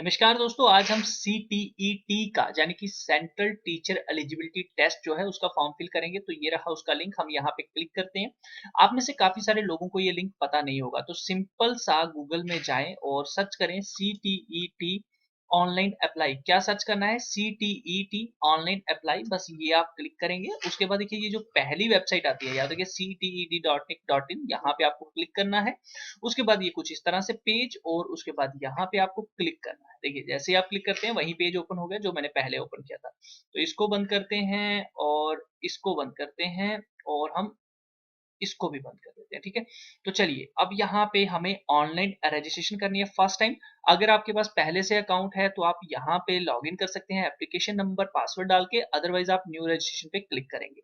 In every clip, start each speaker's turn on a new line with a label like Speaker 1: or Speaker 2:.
Speaker 1: नमस्कार दोस्तों, आज हम CTET का यानी कि सेंट्रल टीचर एलिजिबिलिटी टेस्ट जो है उसका फॉर्म फिल करेंगे। तो ये रहा उसका लिंक, हम यहाँ पे क्लिक करते हैं। आप में से काफ़ी सारे लोगों को ये लिंक पता नहीं होगा, तो सिंपल सा गूगल में जाएं और सर्च करें CTET ऑनलाइन अप्लाई। क्या सर्च करना है? CTET ऑनलाइन अप्लाई, बस ये आप क्लिक करेंगे। उसके बाद देखिए ये जो पहली वेबसाइट आती है, याद रखिए CTET.nic.in, यहाँ पे आपको क्लिक करना है। उसके बाद ये कुछ इस तरह से पेज, और उसके बाद यहाँ पे आपको क्लिक करना है। देखिए जैसे ही आप क्लिक करते हैं वही पेज ओपन हो गया जो मैंने पहले ओपन किया था। तो इसको बंद करते हैं और इसको बंद करते हैं और हम इसको भी बंद कर देते हैं, ठीक है। तो चलिए अब यहाँ पे हमें ऑनलाइन रजिस्ट्रेशन करनी है फर्स्ट टाइम। अगर आपके पास पहले से अकाउंट है तो आप यहाँ पे लॉग इन कर सकते हैं एप्लीकेशन नंबर पासवर्ड डाल के, अदरवाइज आप न्यू रजिस्ट्रेशन पे क्लिक करेंगे।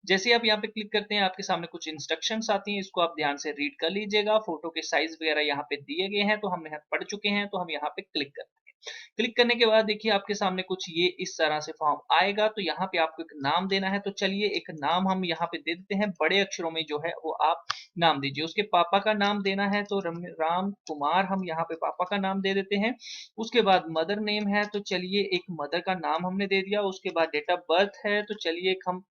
Speaker 1: जैसे ही आप यहाँ पे क्लिक करते हैं आपके सामने कुछ इंस्ट्रक्शंस आती हैं, इसको आप ध्यान से रीड कर लीजिएगा। फोटो के साइज वगैरह यहाँ पे दिए गए हैं, तो हम यहाँ पढ़ चुके हैं, तो हम यहाँ पे क्लिक करते हैं। क्लिक करने के बाद देखिए आपके सामने कुछ ये इस तरह से फॉर्म आएगा। तो यहाँ पे आपको एक नाम देना है, तो चलिए एक नाम हम यहाँ पे दे देते हैं, बड़े अक्षरों में जो है वो आप नाम दीजिए। उसके पापा का नाम देना है, तो राम कुमार हम यहाँ पे पापा का नाम दे देते हैं। उसके बाद मदर नेम है, तो चलिए एक मदर का नाम हमने दे दिया। उसके बाद डेट ऑफ बर्थ है, तो चलिए एक हम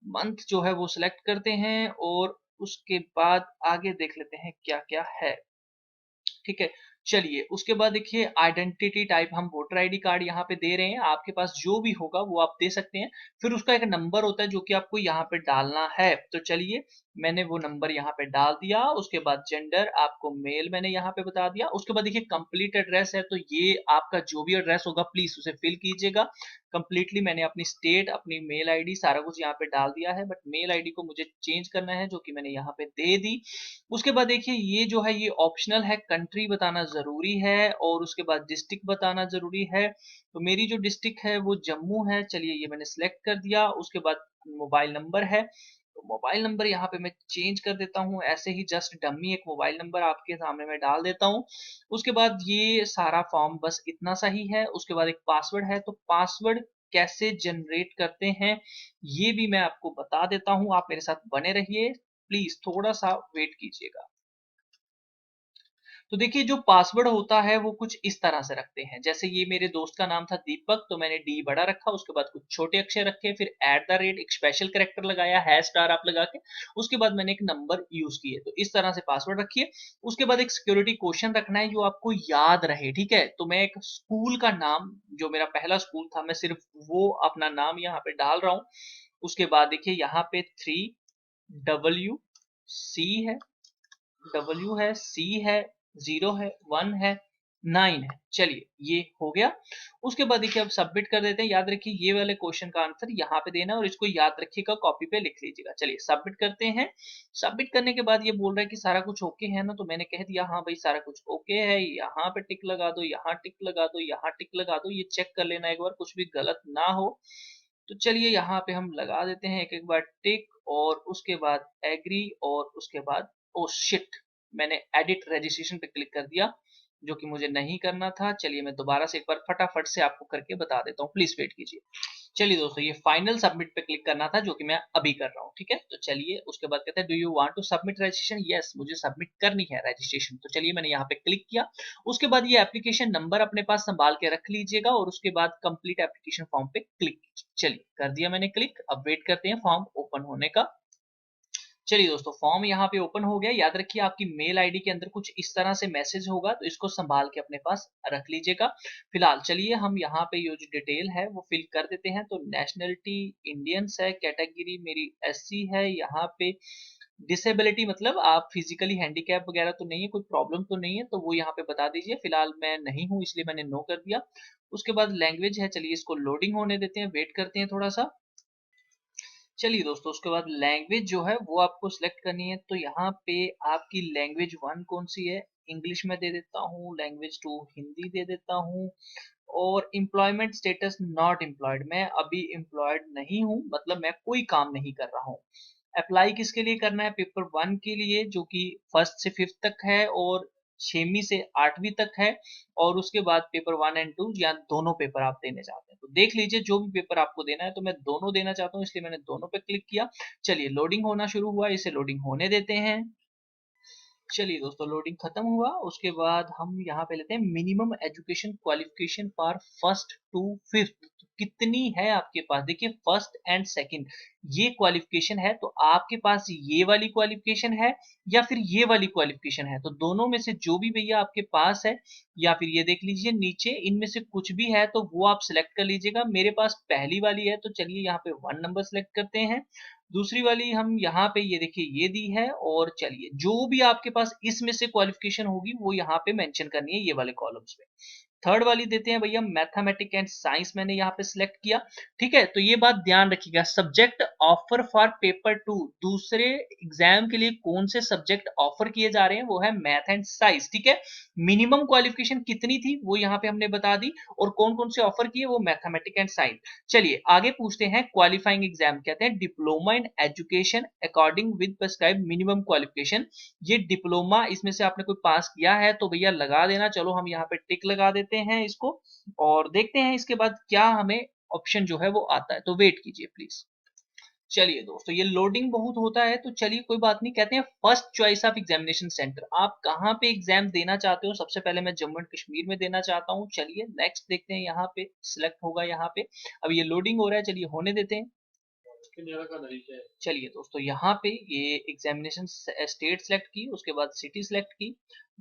Speaker 1: मंथ जो है वो सिलेक्ट करते हैं, और उसके बाद आगे देख लेते हैं क्या क्या है, ठीक है। चलिए उसके बाद देखिए आइडेंटिटी टाइप हम वोटर आईडी कार्ड यहाँ पे दे रहे हैं, आपके पास जो भी होगा वो आप दे सकते हैं। फिर उसका एक नंबर होता है जो कि आपको यहाँ पे डालना है। तो चलिए मैंने वो नंबर यहाँ पे डाल दिया। उसके बाद जेंडर आपको मेल मैंने यहाँ पे बता दिया। उसके बाद देखिए कंप्लीट एड्रेस है, तो ये आपका जो भी एड्रेस होगा प्लीज उसे फिल कीजिएगा कंप्लीटली। मैंने अपनी स्टेट, अपनी मेल आईडी, सारा कुछ यहाँ पे डाल दिया है, बट मेल आईडी को मुझे चेंज करना है जो कि मैंने यहाँ पे दे दी। उसके बाद देखिए ये जो है ये ऑप्शनल है, कंट्री बताना जरूरी है, और उसके बाद डिस्ट्रिक्ट बताना जरूरी है। तो मेरी जो डिस्ट्रिक्ट है वो जम्मू है, चलिए ये मैंने सिलेक्ट कर दिया। उसके बाद मोबाइल नंबर है, तो मोबाइल नंबर यहाँ पे मैं चेंज कर देता हूँ, ऐसे ही जस्ट डमी एक मोबाइल नंबर आपके सामने मैं डाल देता हूँ। उसके बाद ये सारा फॉर्म बस इतना सा ही है। उसके बाद एक पासवर्ड है, तो पासवर्ड कैसे जनरेट करते हैं ये भी मैं आपको बता देता हूँ, आप मेरे साथ बने रहिए, प्लीज थोड़ा सा वेट कीजिएगा। तो देखिए जो पासवर्ड होता है वो कुछ इस तरह से रखते हैं, जैसे ये मेरे दोस्त का नाम था दीपक, तो मैंने डी बड़ा रखा, उसके बाद कुछ छोटे अक्षर रखे, फिर एट द रेट एक स्पेशल कैरेक्टर लगाया, हैश स्टार आप लगा के, उसके बाद मैंने एक नंबर यूज किए। तो इस तरह से पासवर्ड रखिए। उसके बाद एक सिक्योरिटी क्वेश्चन रखना है जो आपको याद रहे, ठीक है। तो मैं एक स्कूल का नाम, जो मेरा पहला स्कूल था, मैं सिर्फ वो अपना नाम यहाँ पे डाल रहा हूँ। उसके बाद देखिए यहाँ पे 3W C है, W है, C है, 0 है, 1 है, 9 है। चलिए ये हो गया। उसके बाद देखिए अब सबमिट कर देते हैं। याद रखिए ये वाले क्वेश्चन का आंसर यहाँ पे देना है, और इसको याद रखिएगा, कॉपी पे लिख लीजिएगा। चलिए सबमिट करते हैं। सबमिट करने के बाद ये बोल रहा है कि सारा कुछ ओके है ना, तो मैंने कह दिया हाँ भाई सारा कुछ ओके है। यहाँ पे टिक लगा दो, यहाँ टिक लगा दो, यहाँ टिक लगा दो, ये चेक कर लेना एक बार कुछ भी गलत ना हो। तो चलिए यहाँ पे हम लगा देते हैं एक एक बार टिक, और उसके बाद एग्री, और उसके बाद ओ शिट, मैंने एडिट रजिस्ट्रेशन पे क्लिक कर दिया जो कि मुझे नहीं करना था। चलिए मैं दोबारा से एक बार फटाफट से आपको करके बता देता हूँ, प्लीज वेट कीजिए। चलिए दोस्तों ये फाइनल सबमिट पे क्लिक करना था जो कि मैं अभी कर रहा हूँ, ठीक है। तो चलिए उसके बाद कहते हैं do you want to submit registration, yes मुझे सबमिट करनी है रजिस्ट्रेशन। तो चलिए मैंने यहाँ पे क्लिक किया। उसके बाद ये एप्लीकेशन नंबर अपने पास संभाल के रख लीजिएगा, और उसके बाद कंप्लीट एप्लीकेशन फॉर्म पे क्लिक कीजिए। चलिए कर दिया मैंने क्लिक, अब वेट करते हैं फॉर्म ओपन होने का। चलिए दोस्तों फॉर्म यहाँ पे ओपन हो गया। याद रखिए आपकी मेल आईडी के अंदर कुछ इस तरह से मैसेज होगा, तो इसको संभाल के अपने पास रख लीजिएगा। फिलहाल चलिए हम यहाँ पे ये जो डिटेल है वो फिल कर देते हैं। तो नेशनलिटी इंडियंस है, कैटेगरी मेरी SC है, यहाँ पे डिसेबिलिटी मतलब आप फिजिकली हैंडीकैप वगैरह तो नहीं है, कोई प्रॉब्लम तो नहीं है, तो वो यहाँ पे बता दीजिए। फिलहाल मैं नहीं हूँ इसलिए मैंने नो कर दिया। उसके बाद लैंग्वेज है, चलिए इसको लोडिंग होने देते हैं, वेट करते हैं थोड़ा सा। चलिए दोस्तों उसके बाद लैंग्वेज जो है वो आपको सिलेक्ट करनी है। तो यहाँ पे आपकी लैंग्वेज 1 कौन सी है, इंग्लिश में दे देता हूँ। लैंग्वेज 2 हिंदी दे देता हूँ। और एम्प्लॉयमेंट स्टेटस नॉट एम्प्लॉयड, मैं अभी एम्प्लॉयड नहीं हूँ, मतलब मैं कोई काम नहीं कर रहा हूँ। अप्लाई किसके लिए करना है, पेपर 1 के लिए जो कि 1st से 5th तक है, और 6वीं से 8वीं तक है। और उसके बाद पेपर 1 एंड 2 या दोनों पेपर आप देने चाहते हैं तो देख लीजिए जो भी पेपर आपको देना है। तो मैं दोनों देना चाहता हूँ इसलिए मैंने दोनों पे क्लिक किया। चलिए लोडिंग होना शुरू हुआ, इसे लोडिंग होने देते हैं। चलिए दोस्तों, लोडिंग खत्म हुआ। उसके बाद हम यहाँ पे लेते हैं minimum education qualification for first to fifth. कितनी है आपके पास? देखिए, फर्स्ट एंड सेकंड ये क्वालिफिकेशन है, तो आपके पास ये वाली क्वालिफिकेशन है या फिर ये वाली क्वालिफिकेशन है, तो दोनों में से जो भी भैया आपके पास है, या फिर ये देख लीजिए नीचे इनमें से कुछ भी है तो वो आप सिलेक्ट कर लीजिएगा। मेरे पास पहली वाली है, तो चलिए यहाँ पे 1 नंबर सिलेक्ट करते हैं। दूसरी वाली हम यहाँ पे ये देखिए ये दी है, और चलिए जो भी आपके पास इसमें से क्वालिफिकेशन होगी वो यहाँ पे मेंशन करनी है ये वाले कॉलम्स में। थर्ड वाली देते हैं भैया मैथमेटिक एंड साइंस, मैंने यहाँ पे सिलेक्ट किया। ठीक है, तो ये बात ध्यान रखिएगा, सब्जेक्ट ऑफर फॉर पेपर 2, दूसरे एग्जाम के लिए कौन से सब्जेक्ट ऑफर किए जा रहे हैं वो है मैथ एंड साइंस। ठीक है, मिनिमम क्वालिफिकेशन कितनी थी वो यहाँ पे हमने बता दी, और कौन कौन से ऑफर किए वो मैथमेटिक एंड साइंस। चलिए आगे पूछते हैं, क्वालिफाइंग एग्जाम कहते हैं diploma in education according with prescribe minimum qualification. ये डिप्लोमा, इसमें से आपने कोई पास किया है तो भैया लगा देना। चलो हम यहाँ पे टिक लगा देते हैं इसको, और देखते हैं इसके बाद क्या हमें ऑप्शन जो है वो आता है, तो वेट कीजिए प्लीज। चलिए दोस्तों, ये लोडिंग बहुत होता है, तो चलिए कोई बात नहीं। कहते हैं first choice of examination centre, आप कहाँ पे एग्जाम देना चाहते हो? सबसे पहले मैं जम्मू एंड कश्मीर में देना चाहता हूँ। चलिए नेक्स्ट देखते हैं, यहाँ पे सिलेक्ट होगा यहाँ पे। अब ये लोडिंग हो रहा है, चलिए होने देते हैं। चलिए दोस्तों, यहाँ पे ये एग्जामिनेशन स्टेट सेलेक्ट की, उसके बाद सिटी सेलेक्ट की,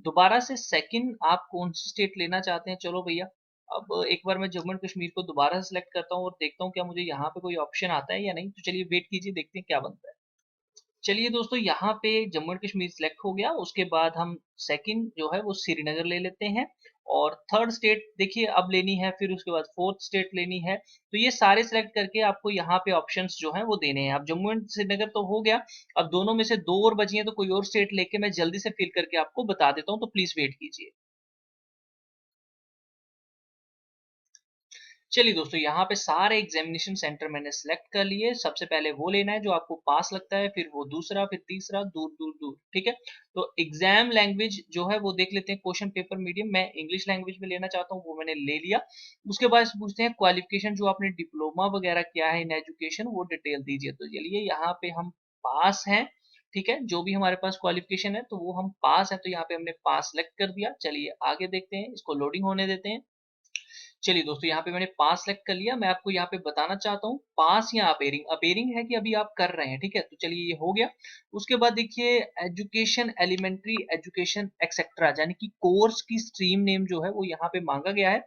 Speaker 1: दोबारा से सेकंड आप कौन सी स्टेट लेना चाहते हैं। चलो भैया, अब एक बार मैं जम्मू एंड कश्मीर को दोबारा से सिलेक्ट करता हूँ और देखता हूँ क्या मुझे यहाँ पे कोई ऑप्शन आता है या नहीं। तो चलिए वेट कीजिए, देखते हैं क्या बनता है। चलिए दोस्तों, यहाँ पे जम्मू एंड कश्मीर सिलेक्ट हो गया। उसके बाद हम सेकंड जो है वो श्रीनगर ले लेते हैं, और थर्ड स्टेट देखिए अब लेनी है, फिर उसके बाद फोर्थ स्टेट लेनी है। तो ये सारे सिलेक्ट करके आपको यहाँ पे ऑप्शंस जो हैं वो देने हैं। अब जम्मू एंड श्रीनगर तो हो गया, अब दोनों में से दो और बची हैं, तो कोई और स्टेट लेके मैं जल्दी से फिल करके आपको बता देता हूँ, तो प्लीज वेट कीजिए। चलिए दोस्तों, यहाँ पे सारे एग्जामिनेशन सेंटर मैंने सिलेक्ट कर लिए। सबसे पहले वो लेना है जो आपको पास लगता है, फिर वो दूसरा, फिर तीसरा, दूर दूर दूर। ठीक है, तो एग्जाम लैंग्वेज जो है वो देख लेते हैं, क्वेश्चन पेपर मीडियम, मैं इंग्लिश लैंग्वेज में लेना चाहता हूँ, वो मैंने ले लिया। उसके बाद पूछते हैं क्वालिफिकेशन, जो आपने डिप्लोमा वगैरह किया है इन एजुकेशन वो डिटेल दीजिए। तो चलिए यहाँ पे हम पास हैं। ठीक है, जो भी हमारे पास क्वालिफिकेशन है तो वो हम पास है, तो यहाँ पे हमने पास सेलेक्ट कर दिया। चलिए आगे देखते हैं, इसको लोडिंग होने देते हैं। चलिए दोस्तों, यहाँ पे मैंने पास सेलेक्ट कर लिया। मैं आपको यहाँ पे बताना चाहता हूँ पास या अपेयरिंग, अपेयरिंग है कि अभी आप कर रहे हैं। ठीक है, तो चलिए ये हो गया। उसके बाद देखिए एजुकेशन, एलिमेंट्री एजुकेशन एक्सेट्रा, यानी कि कोर्स की स्ट्रीम नेम जो है वो यहाँ पे मांगा गया है।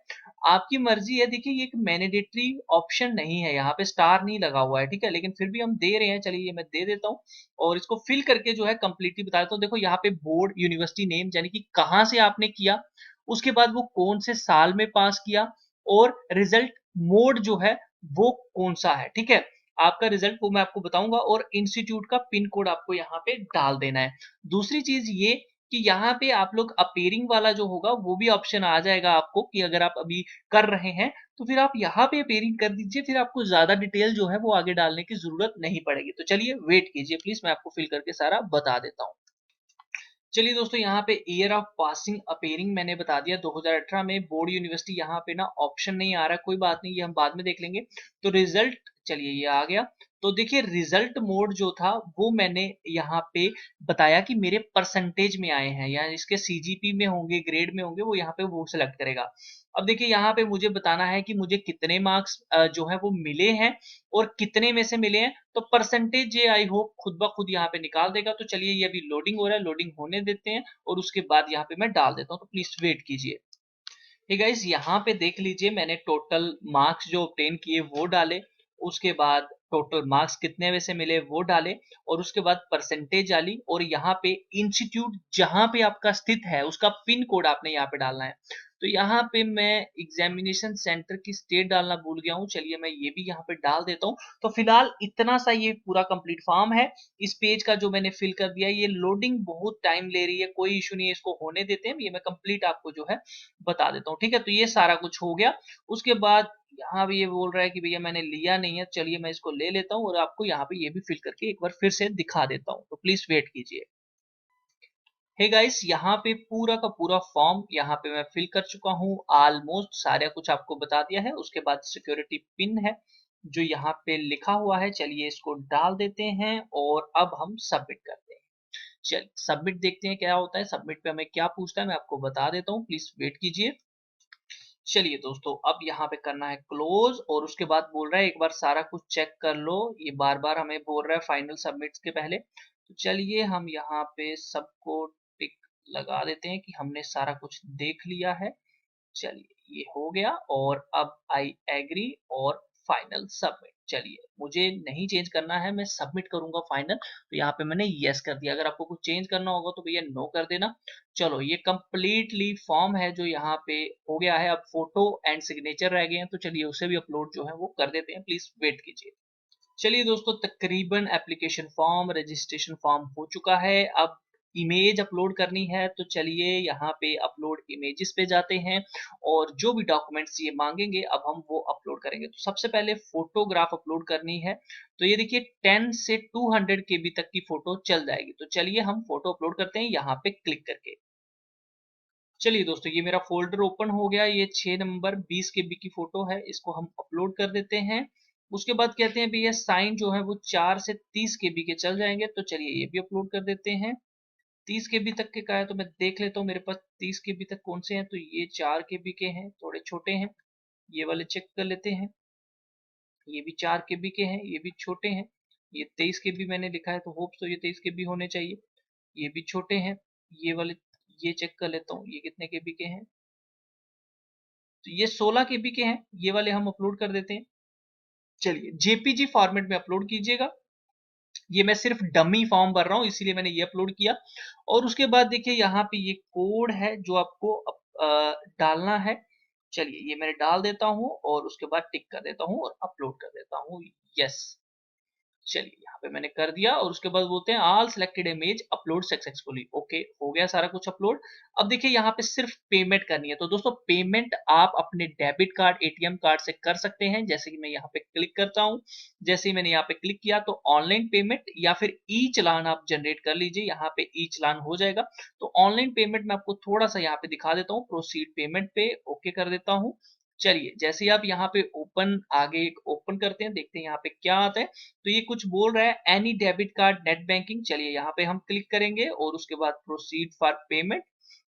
Speaker 1: आपकी मर्जी है, देखिए ये एक मैंडेटरी ऑप्शन नहीं है, यहाँ पे स्टार नहीं लगा हुआ है। ठीक है, लेकिन फिर भी हम दे रहे हैं, चलिए ये मैं दे देता हूँ, और इसको फिल करके जो है कंप्लीटली बता देता हूँ। देखो यहाँ पे बोर्ड यूनिवर्सिटी नेम, यानी कि कहाँ से आपने किया, उसके बाद वो कौन से साल में पास किया, और रिजल्ट मोड जो है वो कौन सा है। ठीक है, आपका रिजल्ट वो मैं आपको बताऊंगा, और इंस्टीट्यूट का पिन कोड आपको यहाँ पे डाल देना है। दूसरी चीज ये कि यहाँ पे आप लोग अपेयरिंग वाला जो होगा वो भी ऑप्शन आ जाएगा आपको, कि अगर आप अभी कर रहे हैं तो फिर आप यहाँ पे अपेयरिंग कर दीजिए, फिर आपको ज्यादा डिटेल जो है वो आगे डालने की जरूरत नहीं पड़ेगी। तो चलिए वेट कीजिए प्लीज, मैं आपको फिल करके सारा बता देता हूँ। चलिए दोस्तों, यहाँ पे ईयर ऑफ पासिंग अपेयरिंग मैंने बता दिया 2018 में, बोर्ड यूनिवर्सिटी यहाँ पे ना ऑप्शन नहीं आ रहा, कोई बात नहीं, ये हम बाद में देख लेंगे। तो रिजल्ट, चलिए ये आ गया। तो देखिए रिजल्ट मोड जो था वो मैंने यहाँ पे बताया कि मेरे परसेंटेज में आए हैं, या इसके सीजीपी में होंगे, ग्रेड में होंगे, वो यहाँ पे वो सिलेक्ट करेगा। अब देखिए यहाँ पे मुझे बताना है कि मुझे कितने मार्क्स जो है वो मिले हैं, और कितने में से मिले हैं। तो परसेंटेज ये आई होप खुद ब खुद यहाँ पे निकाल देगा। तो चलिए ये अभी लोडिंग हो रहा है, लोडिंग होने देते हैं, और उसके बाद यहाँ पे मैं डाल देता हूँ, तो प्लीज वेट कीजिए। हे गाइस, यहाँ पे देख लीजिए मैंने टोटल मार्क्स जो ऑब्टेन किए वो डाले, उसके बाद टोटल मार्क्स कितने में से मिले वो डाले, और उसके बाद परसेंटेज डाली, और यहाँ पे इंस्टीट्यूट जहाँ पे आपका स्थित है उसका पिन कोड आपने यहाँ पे डालना है। तो यहाँ पे मैं एग्जामिनेशन सेंटर की स्टेट डालना भूल गया हूँ, चलिए मैं ये भी यहाँ पे डाल देता हूँ। तो फिलहाल इतना सा ये पूरा कंप्लीट फॉर्म है इस पेज का जो मैंने फिल कर दिया। ये लोडिंग बहुत टाइम ले रही है, कोई इशू नहीं है, इसको होने देते हैं, ये मैं कंप्लीट आपको जो है बता देता हूँ। ठीक है, तो ये सारा कुछ हो गया। उसके बाद यहाँ भी ये बोल रहा है कि भैया मैंने लिया नहीं है, चलिए मैं इसको ले लेता हूँ, और आपको यहाँ पे ये भी फिल करके एक बार फिर से दिखा देता हूँ, तो प्लीज वेट कीजिए। हे गाइस, यहाँ पे पूरा का पूरा फॉर्म यहाँ पे मैं फिल कर चुका हूँ, ऑलमोस्ट सारा कुछ आपको बता दिया है। उसके बाद सिक्योरिटी पिन है जो यहाँ पे लिखा हुआ है, चलिए इसको डाल देते हैं, और अब हम सबमिट करते हैं। चलिए सबमिट देखते हैं क्या होता है। सबमिट पे हमें क्या पूछता है मैं आपको बता देता हूँ, प्लीज वेट कीजिए। चलिए दोस्तों, अब यहाँ पे करना है क्लोज और उसके बाद बोल रहा है एक बार सारा कुछ चेक कर लो। ये बार बार हमें बोल रहा है फाइनल सबमिट के पहले। तो चलिए हम यहाँ पे सबको टिक लगा देते हैं कि हमने सारा कुछ देख लिया है। चलिए ये हो गया और अब आई एग्री और फाइनल सबमिट। चलिए मुझे नहीं चेंज करना है, मैं सबमिट करूंगा फाइनल, तो यहाँ पे मैंने यस कर दिया। अगर आपको कुछ चेंज करना होगा तो भैया नो कर देना। चलो ये कंप्लीटली फॉर्म है जो यहाँ पे हो गया है। अब फोटो एंड सिग्नेचर रह गए हैं, तो चलिए उसे भी अपलोड जो है वो कर देते हैं, प्लीज वेट कीजिए। चलिए दोस्तों, तकरीबन एप्लीकेशन फॉर्म रजिस्ट्रेशन फॉर्म हो चुका है। अब इमेज अपलोड करनी है, तो चलिए यहाँ पे अपलोड इमेजेस पे जाते हैं और जो भी डॉक्यूमेंट्स ये मांगेंगे अब हम वो अपलोड करेंगे। तो सबसे पहले फोटोग्राफ अपलोड करनी है। तो ये देखिए 10 से 200 केबी तक की फोटो चल जाएगी। तो चलिए हम फोटो अपलोड करते हैं यहाँ पे क्लिक करके। चलिए दोस्तों, ये मेरा फोल्डर ओपन हो गया। ये 6 नंबर 20 केबी की फोटो है, इसको हम अपलोड कर देते हैं। उसके बाद कहते हैं भैया साइन जो है वो 4 से 30 केबी के चल जाएंगे। तो चलिए ये भी अपलोड कर देते हैं। 30 केबी तक के का है तो मैं देख लेता हूँ मेरे पास 30 केबी तक कौन से हैं। तो ये 4 केबी के हैं, थोड़े छोटे हैं। ये वाले चेक कर लेते हैं। ये भी 4 केबी के हैं, ये भी छोटे हैं। ये 23 केबी मैंने लिखा है, तो होप्स तो ये 23 केबी होने चाहिए। ये भी छोटे हैं। ये वाले ये चेक कर लेता हूँ, ये कितने केबी के हैं। तो ये 16 केबी के हैं, ये वाले हम अपलोड कर देते हैं। चलिए जेपीजी फॉर्मेट में अपलोड कीजिएगा। ये मैं सिर्फ डमी फॉर्म भर रहा हूँ इसीलिए मैंने ये अपलोड किया। और उसके बाद देखिए यहाँ पे ये कोड है जो आपको डालना है। चलिए ये मैंने डाल देता हूँ और उसके बाद टिक कर देता हूँ और अपलोड कर देता हूँ। यस, चलिए यहाँ पे मैंने कर दिया और उसके बाद बोलते हैं all selected image upload successfully. Okay, हो गया सारा कुछ अपलोड। अब देखिए यहाँ पे सिर्फ पेमेंट करनी है। तो दोस्तों पेमेंट आप अपने डेबिट कार्ड एटीएम कार्ड से कर सकते हैं। जैसे कि मैं यहाँ पे क्लिक करता हूँ, जैसे ही मैंने यहाँ पे क्लिक किया तो ऑनलाइन पेमेंट या फिर ई चलान आप जनरेट कर लीजिए। यहाँ पे ई चलान हो जाएगा। तो ऑनलाइन पेमेंट मैं आपको थोड़ा सा यहाँ पे दिखा देता हूँ। प्रोसीड पेमेंट पे ओके कर देता हूँ। चलिए जैसे ही आप यहाँ पे ओपन आगे ओपन करते हैं, देखते हैं यहाँ पे क्या आता है। तो ये कुछ बोल रहा है any debit card net banking. चलिए यहाँ पे हम क्लिक करेंगे और उसके बाद प्रोसीड फॉर पेमेंट।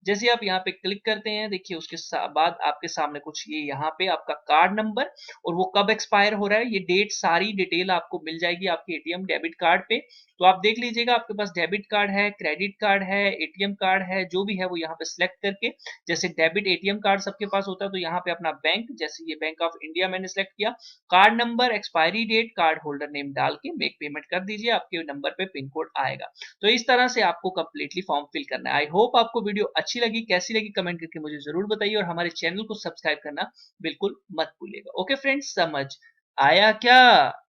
Speaker 1: जैसे आप यहाँ पे क्लिक करते हैं, देखिए उसके बाद आपके सामने कुछ ये यहाँ पे आपका कार्ड नंबर और वो कब एक्सपायर हो रहा है, ये डेट सारी डिटेल आपको मिल जाएगी आपके एटीएम डेबिट कार्ड पे। तो आप देख लीजिएगा आपके पास डेबिट कार्ड है, क्रेडिट कार्ड है, एटीएम कार्ड है, जो भी है वो यहाँ पे सिलेक्ट करके, जैसे डेबिट एटीएम कार्ड सबके पास होता है तो यहाँ पे अपना बैंक, जैसे ये बैंक ऑफ इंडिया मैंने सिलेक्ट किया, card number, expiry date, card holder name डाल के मेक पेमेंट कर दीजिए। आपके नंबर पे पिन कोड आएगा। तो इस तरह से आपको कंप्लीटली फॉर्म फिल करना है। आई होप आपको वीडियो अच्छी लगी, कैसी लगी कमेंट करके मुझे जरूर बताइए और हमारे चैनल को सब्सक्राइब करना बिल्कुल मत भूलिएगा। ओके फ्रेंड्स, समझ आया क्या?